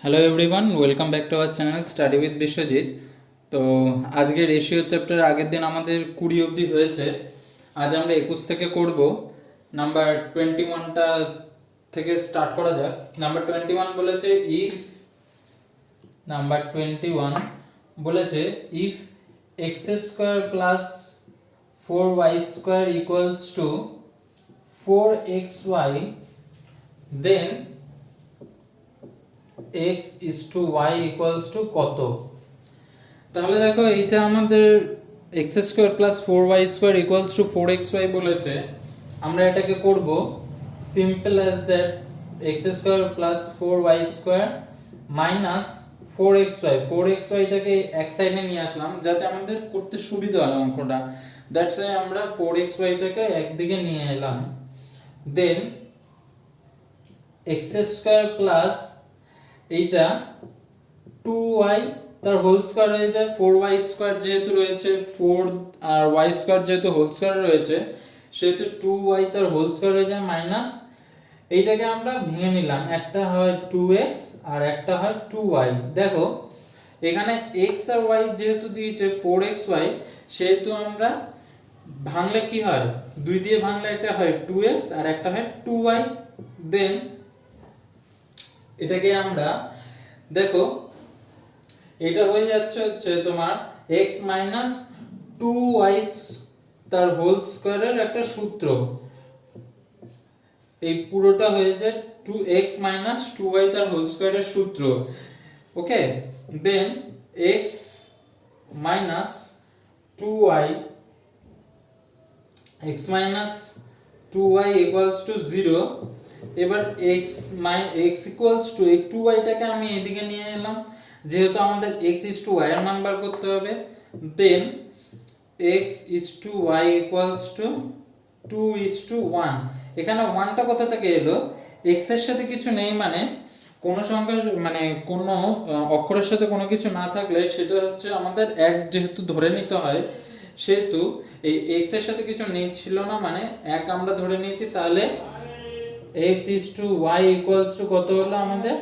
Hello everyone, welcome back to our channel study with Biswajit. তো আজকে ratio chapter আগের দিন আমাদের 20 অবধি হয়েছে। আজ আমরা 21 থেকে করব। নাম্বার 21টা থেকে স্টার্ট করা যাক। নাম্বার 21 বলেছে if x square plus 4y square equals to 4xy, then x is to y equals to কত। তাহলে দেখো এইটা আমাদের x square plus 4y square equals to 4xy বলেছে। আমরা এটাকে করব simple as that x square plus 4y square minus 4xy টাকে এক সাইডে নিয়ে আসলাম যাতে আমাদের করতে সুবিধা হয় অঙ্কটা। দ্যাটস ওয়াই আমরা 4xy টাকে একদিকে নিয়ে এলাম। দেন x স্কোয়ার প্লাস এইটা 2y তার হোল স্কয়ার হয়ে যায় 4y স্কয়ার যেহেতু রয়েছে 4 আর y স্কয়ার যেহেতু হোল স্কয়ার রয়েছে সেহেতু 2y তার হোল স্কয়ার হয়ে যায় মাইনাস এইটাকে আমরা ভেঙে নিলাম, একটা হয় 2x আর একটা হয় 2y। দেখো এখানে x আর y যেহেতু দিয়েছে 4xy সেহেতু আমরা ভাঙলে কি হয়, দুই দিয়ে ভাঙলে একটা হয় 2x আর একটা হয় 2y। দেন এটাকে আমরা দেখো এটা হয়ে যাচ্ছে হচ্ছে তোমার x মাইনাস 2y তার হোল স্কয়ারের একটা সূত্র। এই পুরোটা হয়ে যায় 2x মাইনাস 2y তার হোল স্কয়ারের সূত্র। ওকে, দেন x minus 2y equals to 0। এবার x ইকুয়ালস টু এই 2y টাকে আমি এদিকে নিয়ে এলাম যেহেতু আমাদের x is to y এর মান বার করতে হবে। দেন x is to y equals to 2 is to 1। এখানে 1টা কোথা থেকে এলো, x এর সাথে কিছু নেই মানে কোনো সংখ্যা মানে কোনো অক্ষরের সাথে কোনো কিছু না থাকলে সেটা হচ্ছে আমাদের এক যেহেতু ধরে নিতে হয়, সেহেতু এই x এর সাথে কিছু নেই ছিল না মানে এক আমরা ধরে নিয়েছি। তাহলে x is to y equals to কত হলো আমাদের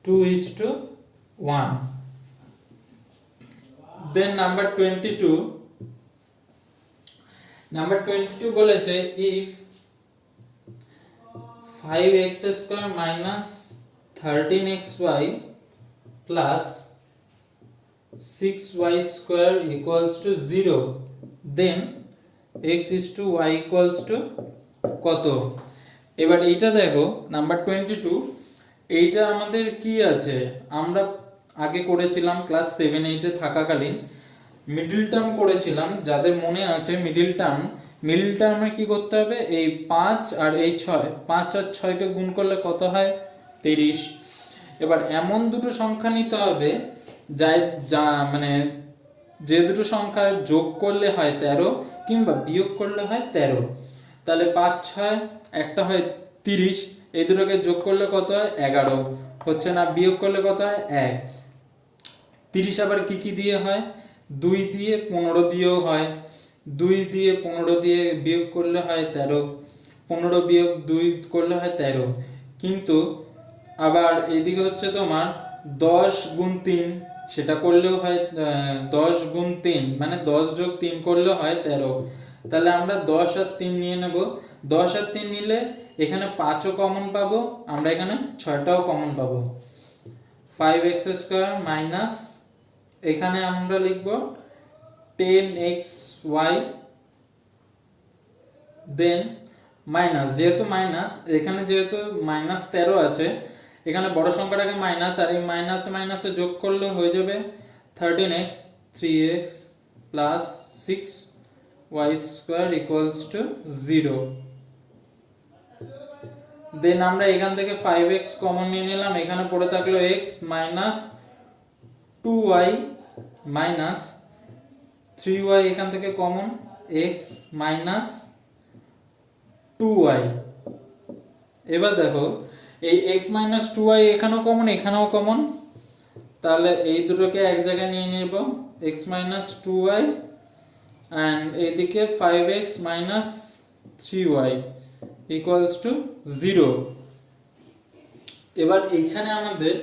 2 is to 1। দেন নাম্বার 22 বলেছে if 5x square minus 13xy plus 6y square equals to 0, then x is to y equals to কত। এবার এইটা দেখো নাম্বার 22, এইটা আমাদের কি আছে, আমরা আগে করেছিলাম ক্লাস 7-8 এ থাকাকালীন মিডল টার্ম করেছিলাম। যাদের মনে আছে মিডল টার্মে কি করতে হবে, এই 5 আর এই 6, 5 আর 6 কে গুণ করলে কত হয় 30। এবার এমন দুটো সংখ্যা নিতে হবে যা মানে যে দুটো সংখ্যা যোগ করলে হয় 13 কিংবা বিয়োগ করলে হয় 13। তাহলে 5 6 একটা হয় 30, এই দুটোকে যোগ করলে কত হয় 11 হচ্ছে না, বিয়োগ করলে কত হয় 1। 30 আবার কি দিয়ে হয়, 2 দিয়ে 15 দিয়েও হয়, 2 দিয়ে 15 দিয়ে বিয়োগ করলে হয় 13, 15 বিয়োগ 2 করলে হয় 13। কিন্তু আবার এইদিকে হচ্ছে তোমার 10 গুণ 3 সেটা করলেও হয় 10 গুণ 3 মানে 10 যোগ 3 করলেও হয় 13। তাহলে আমরা 10 আর 3 নিয়ে নেব। 10 আর 3 নিলে এখানে 5ও কমন পাবো, আমরা এখানে 6টাও কমন পাবো। 5x স্কয়ার মাইনাস এখানে আমরা লিখব 10xy, দেন মাইনাস যেহেতু মাইনাস এখানে যেহেতু মাইনাস 13 আছে এখানে বড় সংখ্যাটাকে মাইনাস আর এই মাইনাসে যোগ করলে হয়ে যাবে 13x 3x plus 6y square equals to 0। দেন আমরা এখান থেকে 5x কমন নিয়ে নিলাম, এখানে পড়ে থাকলো x minus 2y minus 3y, এখান থেকে কমন x মাইনাস 2y। এবার দেখো এই x মাইনাস 2y এখানেও কমন এখানেও কমন, তাহলে এই দুটোকে এক জায়গায় নিয়ে নেব x মাইনাস 2y অ্যান্ড এইদিকে 5x minus 3y equals to 0। এবার এইখানে আমাদের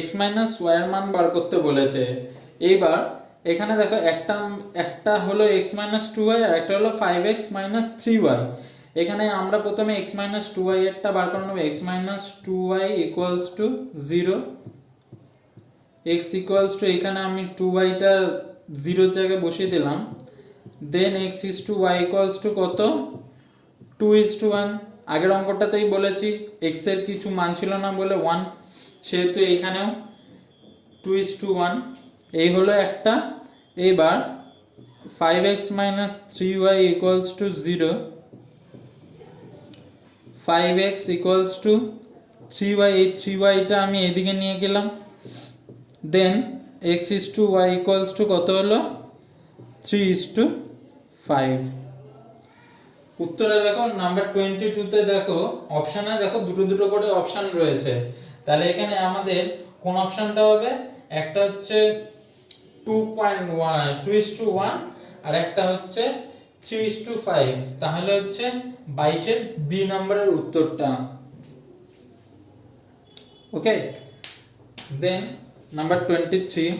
x মাইনাস ওয়াই এর মান বার করতে বলেছে। এইবার এখানে দেখো একটা হলো x মাইনাস টু ওয়াই আর একটা হলো 5x মাইনাস থ্রি ওয়াই। এখানে আমরা প্রথমে x মাইনাস টু ওয়াই এরটা বার করে নেবো। x minus two y equals to zero, x equals to এখানে আমি টু ওয়াইটা জিরোর জায়গায় বসিয়ে দিলাম। Then x is to y equals to কত, 2:1। আগের অঙ্কটাতেই বলেছি x এর কিছু মান ছিল না বলে 1, সেহেতু এইখানেও 2:1। এই হলো একটা। এবার 5x minus three y equals to zero, 5x equals to three y, এই থ্রি ওয়াইটা আমি এদিকে নিয়ে গেলাম। Then x is to y equals to কত হলো, 3:5। উত্তরে দেখো নাম্বার 22তে দেখো অপশানে দেখো দুটো দুটো করে অপশান রয়েছে। তাহলে এখানে আমাদের কোন অপশানটা হবে, একটা হচ্ছে 2:1 আর একটা হচ্ছে 3:5। তাহলে হচ্ছে 22-এর বি নম্বরের উত্তরটা। ওকে, দেন নাম্বার 23।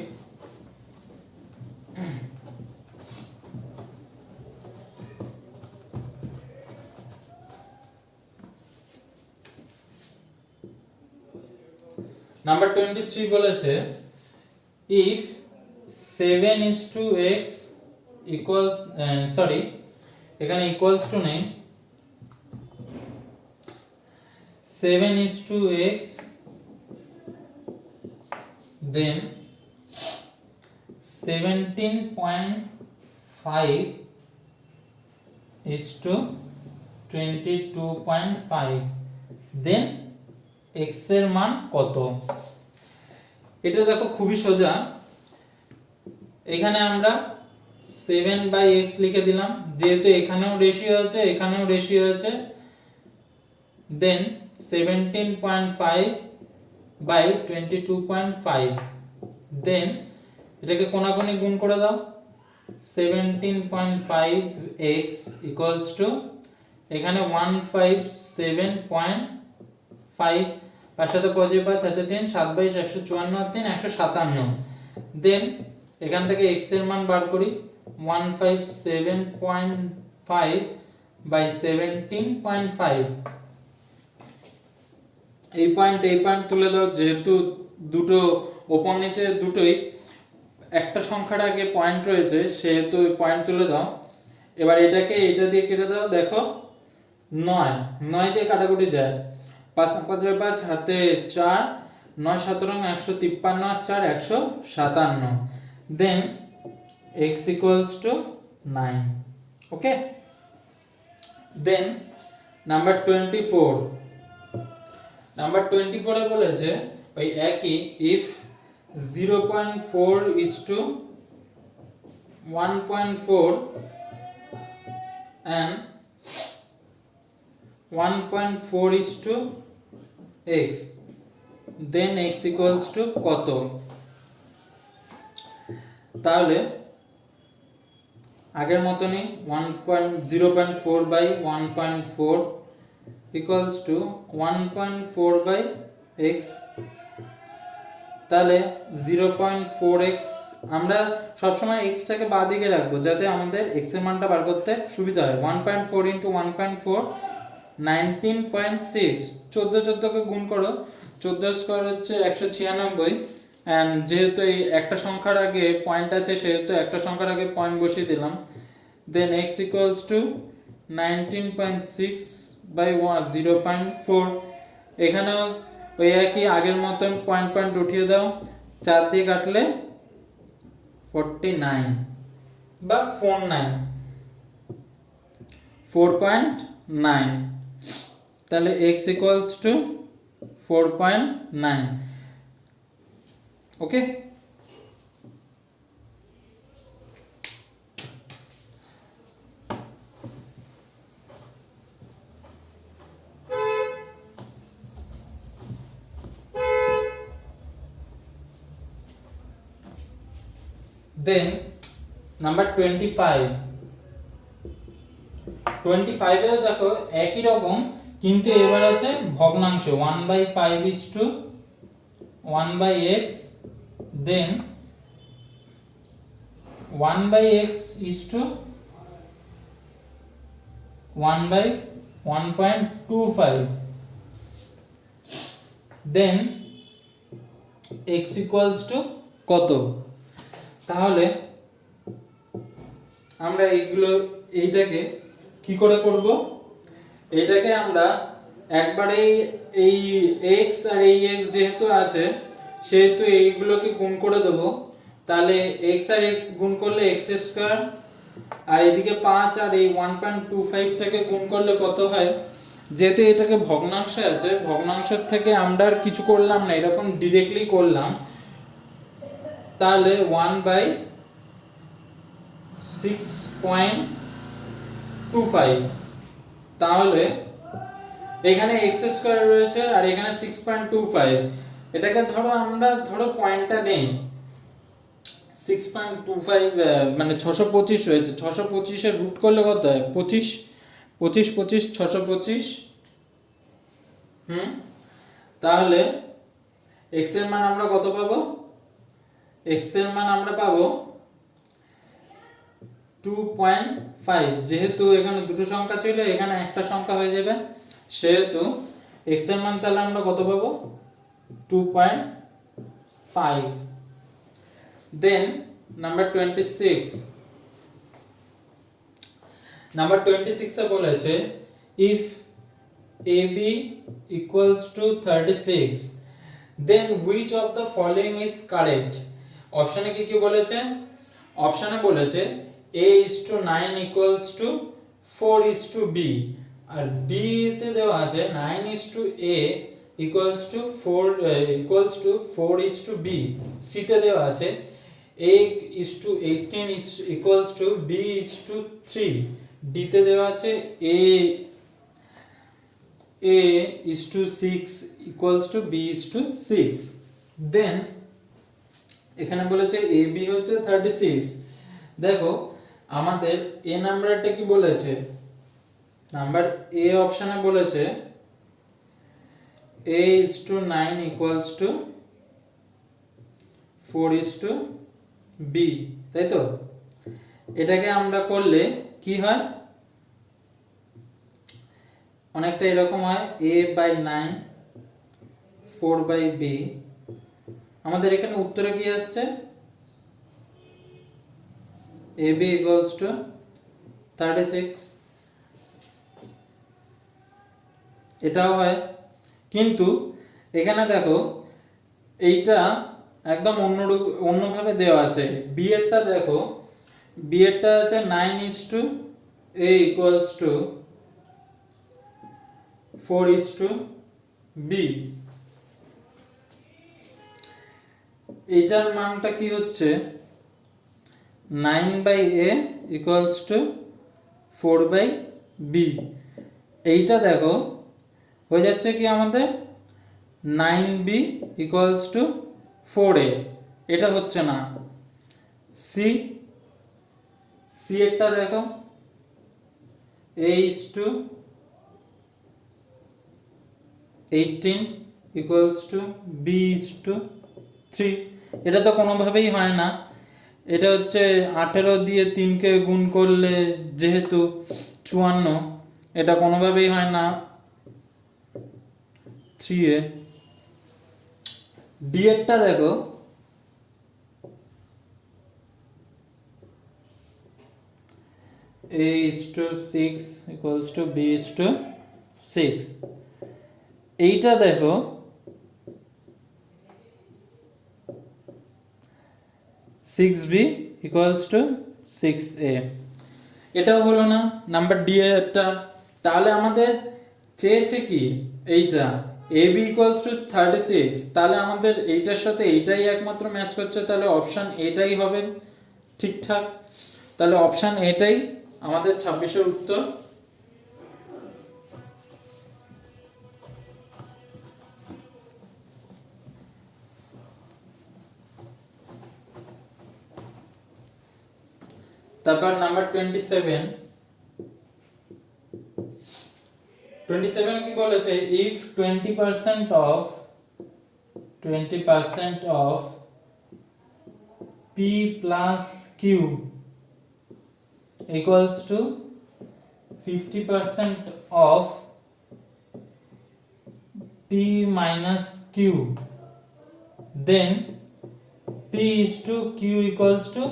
নাম্বার 23 বলেছে if 7:x equal এখানে ইকুয়ালস টু নেই, 7:x then 17.5 is to 22.5 then x এর মান কত। এটা দেখো খুবই সোজা। এখানে আমরা 7/x লিখে দিলাম, যেহেতু এখানেও রেশিও আছে এখানেও রেশিও আছে। দেন 17.5 বাই 22.5, দেন এটাকে কোনাকুনি গুণ করে দাও। 17.5x ইকুয়ালস টু এখানে 157.5, 5 সাথে 5 হাতে 3, 7/22 154 আর 3 157। দেন এখান থেকে x এর মান বার করি, 157.5 বাই 17.5। এই পয়েন্ট তুলে দাও, যেহেতু দুটো ওপর নিচে দুটোই একটা সংখ্যার আগে পয়েন্ট রয়েছে সেহেতু ওই পয়েন্ট তুলে দাও। এবার এটাকে এটা দিয়ে কেটে দাও। দেখো 9 দিয়ে কাটাকুটি যায়, 5 5 হাতে 4, 9 7 153 আর 4 157। Then x equals to 9। Okay, then number 24। Number 24 এ বলেছে ওই একই if 0.4 is to 1.4 and 1.4 is to x then x equals to কত। তাহলে আগের মতনই 0.4 by 1.4 equals to 1.4 by x। তাহলে 0.4x আমরা সবসময় x টাকে বাঁ দিকে রাখবো যাতে আমাদের x এর মানটা বার করতে সুবিধা হয়। 1.4 into 1.4 19.6, 14 কে গুণ করো, 14 স্কয়ার হচ্ছে 196। এন্ড যেহেতু এই একটা সংখ্যার আগে পয়েন্ট আছে সেহেতু একটা সংখ্যার আগে পয়েন্ট বসিয়ে দিলাম। Then x equals to 19.6 by 0.4। এখানেও ওই একই আগের মতন পয়েন্ট উঠিয়ে দাও, 4 দিয়ে কাটলে 49 বা 4.9। তাহলে x equals to 4.9। Okay, then number 25। 25 এও দেখো একই রকম, কিন্তু এবার আছে ভগ্নাংশ 1/5 is to 1/x, then 1/x is to 1/1.25, then x equals to কত? তাহলে আমরা এইটাকে কি করে করব? এটাকে আমরা একবারেই এই x আর এই x যেহেতু আছে সেহেতু এইগুলোকে গুণ করে দেব। তাহলে x আর x গুণ করলে x² আর এদিকে 5 আর এই 1.25 টাকে গুণ করলে কত হয়? যেহেতু এটাকে ভগ্নাংশে আছে, ভগ্নাংশের থেকে আমরা আর কিছু করলাম না, এরকম ডিরেক্টলি করলাম। তাহলে 1/6.25, তাহলে এখানে x² রয়েছে আর এখানে 6.25, এটাকে আমরা পয়েন্টটা নেই, 6.25 মানে 625 রয়েছে, 625 এর রুট করলে কত হয়? 25 25 25 625। তাহলে x এর মান আমরা কত পাবো? x এর মান আমরা পাবো 2.5, যেহেতু এখানে দুটো সংখ্যা ছিল এখানে একটা সংখ্যা হয়ে যাবে, সেহেতু x এর মান তাহলে আমরা কত পাবো? 2.5। দেন নাম্বার 26, নাম্বার 26 এ বলেছে if AB equals to 36 then which of the following is correct? অপশনে কি কি বলেছে? অপশনে বলেছে A is to 9 equals to 4 is to B, R B তে দেওয়া আছে 9 is to A equals to 4 is to B, C তে দেওয়া আছে A is to 18 is equals to B is to 3, D তে দেওয়া আছে A is to 6 equals to B is to 6। দেন এখানে বলেছে AB হচ্ছে 36। দেখো আমাদের A নাম্বারটা কি বলেছে? নাম্বার A অপশনে বলেছে A is to 9 equals to 4 is to B, তাই তো? এটাকে আমরা করলে কি হয়? অনেকটা এরকম হয় A/9 4/B। আমাদের এখানে উত্তরে কি আসছে? AB equals to 36, এটাও হয়। কিন্তু এখানে দেখো এইটা একদম অন্যভাবে দেওয়া আছে। B এরটা দেখো, B এরটা আছে 9 is to A equals to 4 is to B, এইটার মানটা কি হচ্ছে? 9/A equals to 4/B। এইটা দেখো হয়ে যাচ্ছে কি আমাদের 9B equals to 4A, এটা হচ্ছে না। C এরটা দেখো A is to 18 equals to B is to 3, এটা তো কোনোভাবেই হয় না। এটা হচ্ছে 18 দিয়ে 3 কে গুণ করলে যেহেতু 54, এটা কোনোভাবেই হয় না 3A। D এরটা দেখো A is to 6 equals to B is to 6, এইটা দেখো (6B equals to 6A), এটাও হলো না নাম্বার ডি এরটা। তাহলে আমাদের চেয়েছে কি? এইটা AB equals to 36, তাহলে আমাদের এইটার সাথে এইটাই একমাত্র ম্যাচ করছে, তাহলে অপশন এটাই হবে ঠিকঠাক। তাহলে অপশন এটাই আমাদের 26 এর উত্তর। তারপর নাম্বার 27 কি বলেছে? if 20% of 20% of P plus Q equals to 50% of P minus Q, then P is to Q equals to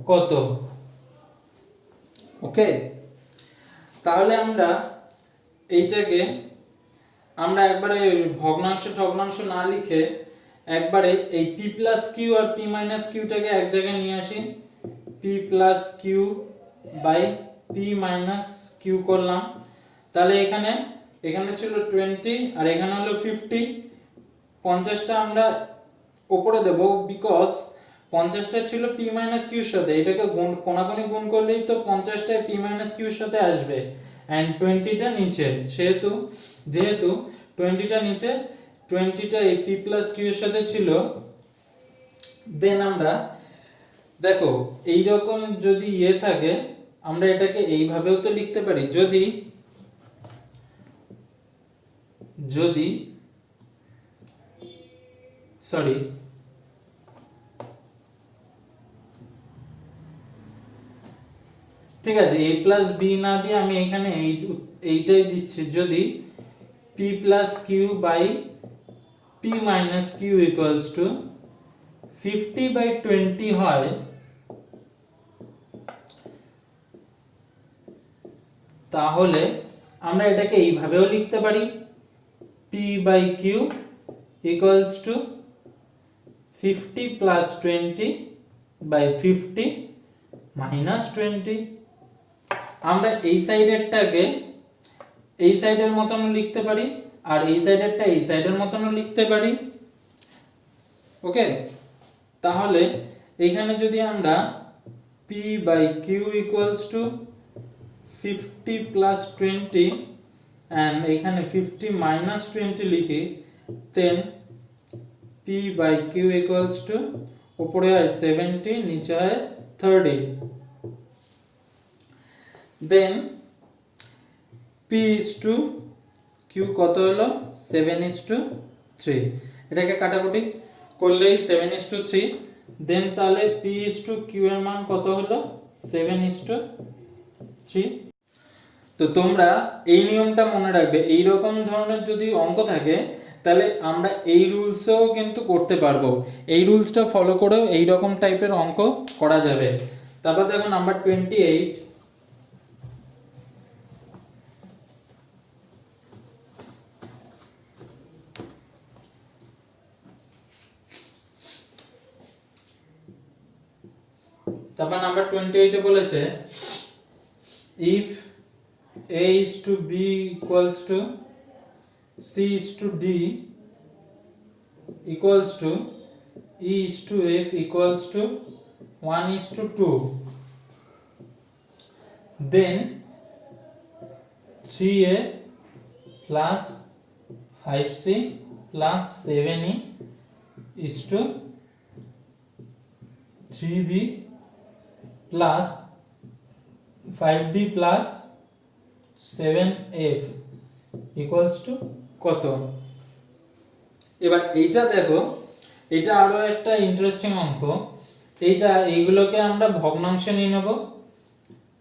কত? ওকে, তাহলে আমরা এইটাকে আমরা একবারে ভগ্নাংশ না লিখে একবারে এই P plus Q আর P minus Q টাকে এক জায়গায় নিয়ে আসি। P plus Q by P minus Q করলাম। তাহলে এখানে ছিল 20 আর এখানে হলো 50। 50টা আমরা উপরে দেব, বিকজ 50টা ছিল P minus Q এর সাথে, এটাকে কোনাকুনি গুণ করলেই তো 50টা P minus Q এর সাথে আসবে, এন্ড 20টা নিচে, যেহেতু 20টা নিচে, 20টা এই P plus Q এর সাথে ছিল, দেন আমরা দেখো এইরকম যদি থাকে আমরা এটাকে এইভাবেও তো লিখতে পারি, যদি সরি ঠিক আছে, a প্লাস b না দিয়ে আমি এখানে এইটাই দিচ্ছি, যদি p plus q by p minus q equals to 50/20 হয়, তাহলে আমরা এটাকে এইভাবেও লিখতে পারি, p by q equals to 50 plus 20 by 50 minus 20। আমরা এই সাইডেরটাকে এই সাইডের মতনও লিখতে পারি, আর এই সাইডেরটা এই সাইডের মতনও লিখতে পারি। ওকে, তাহলে এখানে যদি আমরা p by q equals to 50 plus 20 and এখানে 50 মাইনাস 20 লিখি, then p by q equals to উপরে হয় 70, নিচে হয় 30, then p is to q কত হলো 7:3। এটাকে কাটাকুটি করলেই 7:3, then তাহলে p is to q এর মান কত হলো 7:3। তো তোমরা এই নিয়মটা মনে রাখবে, এই রকম ধরনের যদি অঙ্ক থাকে তাহলে আমরা এই রুলসও কিন্তু করতে পারবো, এই রুলসটা ফলো করেও এই রকম টাইপের অঙ্ক করা যাবে। তারপর দেখো নাম্বার 28, তারপর নাম্বার 28 এ বলেছে if a is to b equals to c is to d equals to e is to f equals to 1:2, then 3a plus 5c plus 7e is to 3b plus 5d plus 7f equals to কত? এবার এইটা দেখো, এটা আরো একটা interesting অঙ্ক। এইগুলোকে আমরা ভগ্নাংশে নিয়ে নেব,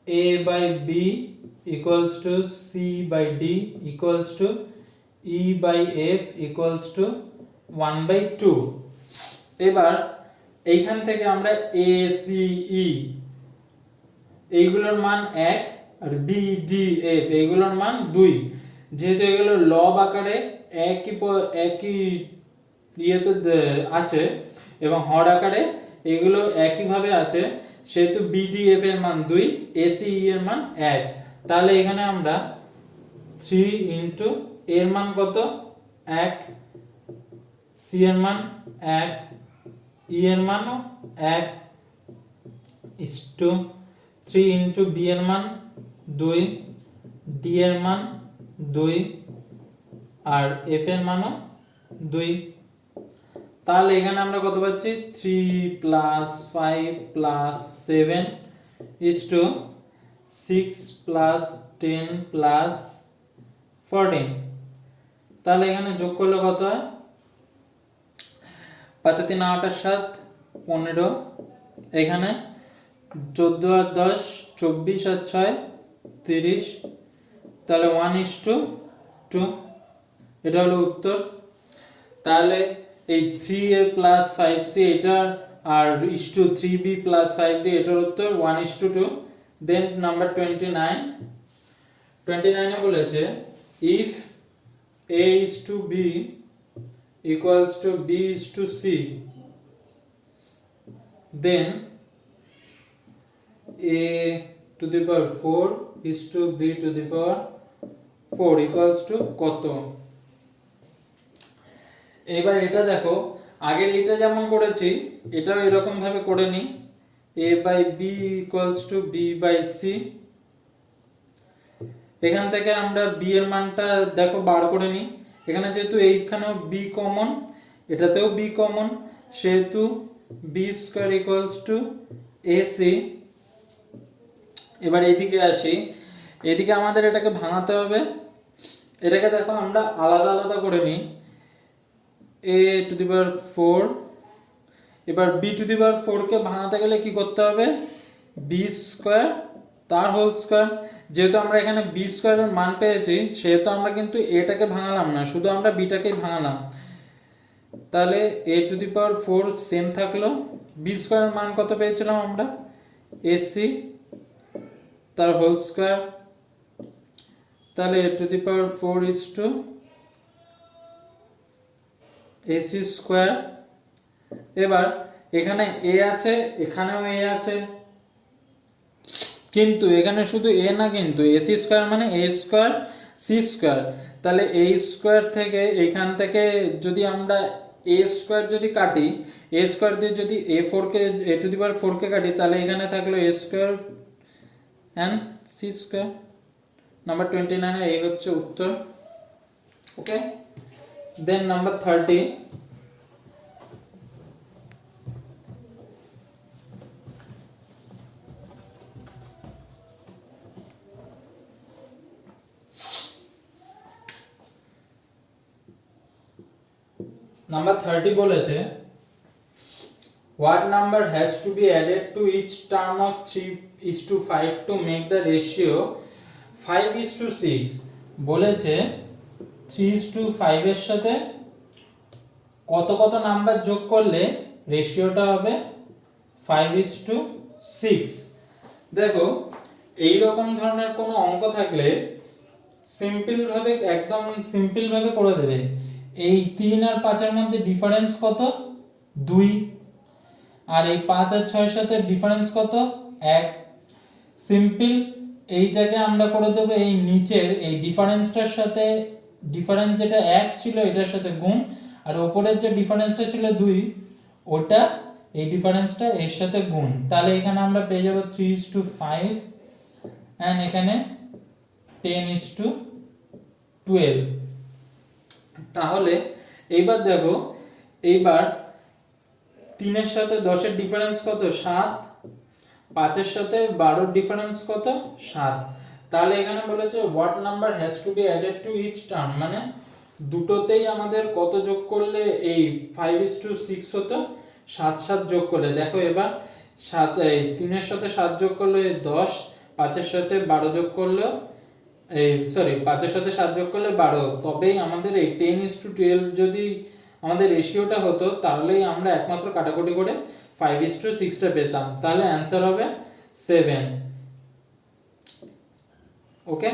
a by b equals to c by d equals to e by f equals to 1/2। এবার এইখান থেকে আমরা a c e এইগুলোর মান 1 আর b d f এইগুলোর মান 2, যেহেতু এগুলো লব আকারে একই ইয়েতে আছে এবং হর আকারে এগুলো একই ভাবে আছে, সেহেতু b d f এর মান 2, a c e এর মান 1। তাহলে এখানে আমরা 3 ইনটু এর মান কত 1, c এর মান 1, e এর মানও 1 is to 3 ইনটু b এর মান 2, d এর মান 2 আর f এর মানও 2। তাহলে এখানে আমরা কত পাচ্ছি 3 plus 5 plus 7 is to 6 plus 10 plus 14। তাহলে এখানে যোগ করলে কত হয় 5 আর 3 8 আর 7 15, এখানে 14 আর 10 24 আর 6 30, তাহলে 1:2, এটা হলো উত্তর। তাহলে এই 3a প্লাস 5c এটার আর ইসটু 3b প্লাস 5d এটার উত্তর 1:2। দেন নাম্বার 29 এ বলেছে if a is to b equals to b is to c, then a to the power 4 is to b to the power 4 equals to কত। এবার এটা দেখো, আগের এইটা যেমন করেছি এটাও এরকম ভাবে করে নি, a by b equals to b by c। এখান থেকে আমরা b এর মানটা দেখো বার করে নি, এখানে যেহেতু এইখানেও b কমন, এটাতেও b কমন, সেহেতু b square equals two ac। এবার এইদিকে আসি, এদিকে আমাদের এটাকে ভাঙাতে হবে, এটাকে দেখো আমরা আলাদা আলাদা করে নিই, a টু দি পাওয়ার 4, এবার b টু দি পাওয়ার 4 কে ভাঙাতে গেলে কি করতে হবে, b স্কয়ার তার হোল স্কয়ার। যেহেতু আমরা এখানে b স্কয়ারের মান পেয়েছি সেহেতু আমরা কিন্তু এটাকে ভাঙালাম না, শুধু আমরা bটাকেই ভাঙালাম। তাহলে a to the power 4 same থাকলো, b স্কয়ারের মান কত পেয়েছিলাম আমরা, ac তার হোল স্কয়ার। তাহলে a to the power 4 is to ac square. এবার এখানে a আছে, এখানেও a আছে, কিন্তু এখানে শুধু a না, কিন্তু ac স্কয়ার মানে a স্কয়ার c স্কয়ার। তাহলে a স্কয়ার থেকে এখান থেকে যদি আমরা a স্কয়ার যদি কাটি, a স্কয়ার দিয়ে যদি a4 K a to the power 4 কে কাটি, তাহলে এখানে থাকলো a square and c square. Number 29 এ এই হচ্ছে উত্তর। ওকে, দেন নাম্বার 30 বলেছে what number has to be added to each term of 3:5 to make the ratio 5:6। বলেছে 3:5 এর সাথে কত কত নাম্বার যোগ করলে রেশিওটা হবে 5:6। দেখো এই রকম ধরনের কোনো অঙ্ক থাকলে একদম সিম্পল ভাবে করে দেবে। এই 3 আর 5 এর মধ্যে ডিফারেন্স কত, 2, আর এই 5 আর 6 এর সাথে ডিফারেন্স কত, 1। সিম্পল, এইটাকে আমরা করে দেব এই নিচের এই ডিফারেন্সটার সাথে, ডিফারেন্স যেটা 1 ছিল এটার সাথে গুণ, আর উপরের যে ডিফারেন্সটা ছিল 2 ওটা এই ডিফারেন্সটা এর সাথে গুণ। তাহলে এখানে আমরা পেয়ে যাব 3:5 এন্ড এখানে 10:12। তাহলে এইবার দেখো, এইবার 3 এর সাথে 10 এর ডিফারেন্স কত, 7, 5 এর সাথে 12 এর ডিফারেন্স কত, 7। তাহলে এখানে বলেছে what number has to be added to each term, মানে দুটোতেই আমাদের কত যোগ করলে এই 5:6 হতো, 7 7 যোগ করলে। দেখো এবার 3 এর সাথে 7 যোগ করলে 10, 5 এর সাথে 12 যোগ করলে 5 এর সাথে 7 যোগ করলে 12, তবেই আমাদের এই 10:12 যদি আমাদের রেশিওটা হতো, তাহলেই আমরা একমাত্র কাটাকুটি করে 5:6টা পেতাম। তাহলে অ্যান্সার হবে 7। ওকে,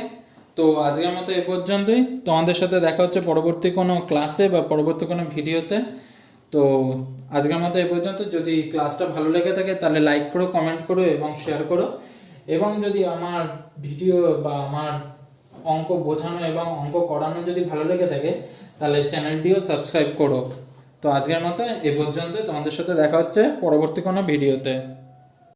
তো আজকের মতো এই পর্যন্তই। তোমাদের সাথে দেখা হচ্ছে পরবর্তী কোনো ক্লাসে বা পরবর্তী কোনো ভিডিওতে। তো আজকের মতো এই পর্যন্ত। যদি ক্লাসটা ভালো লেগে থাকে তাহলে লাইক করো, কমেন্ট করো এবং শেয়ার করো। এবং যদি আমার ভিডিও বা আমার অঙ্ক বোঝানো এবং অঙ্ক করানো যদি ভালো লেগে থাকে তাহলে চ্যানেলটিও সাবস্ক্রাইব করো। তো আজকের মতো এ পর্যন্ত, তোমাদের সাথে দেখা হচ্ছে পরবর্তী কোনো ভিডিওতে।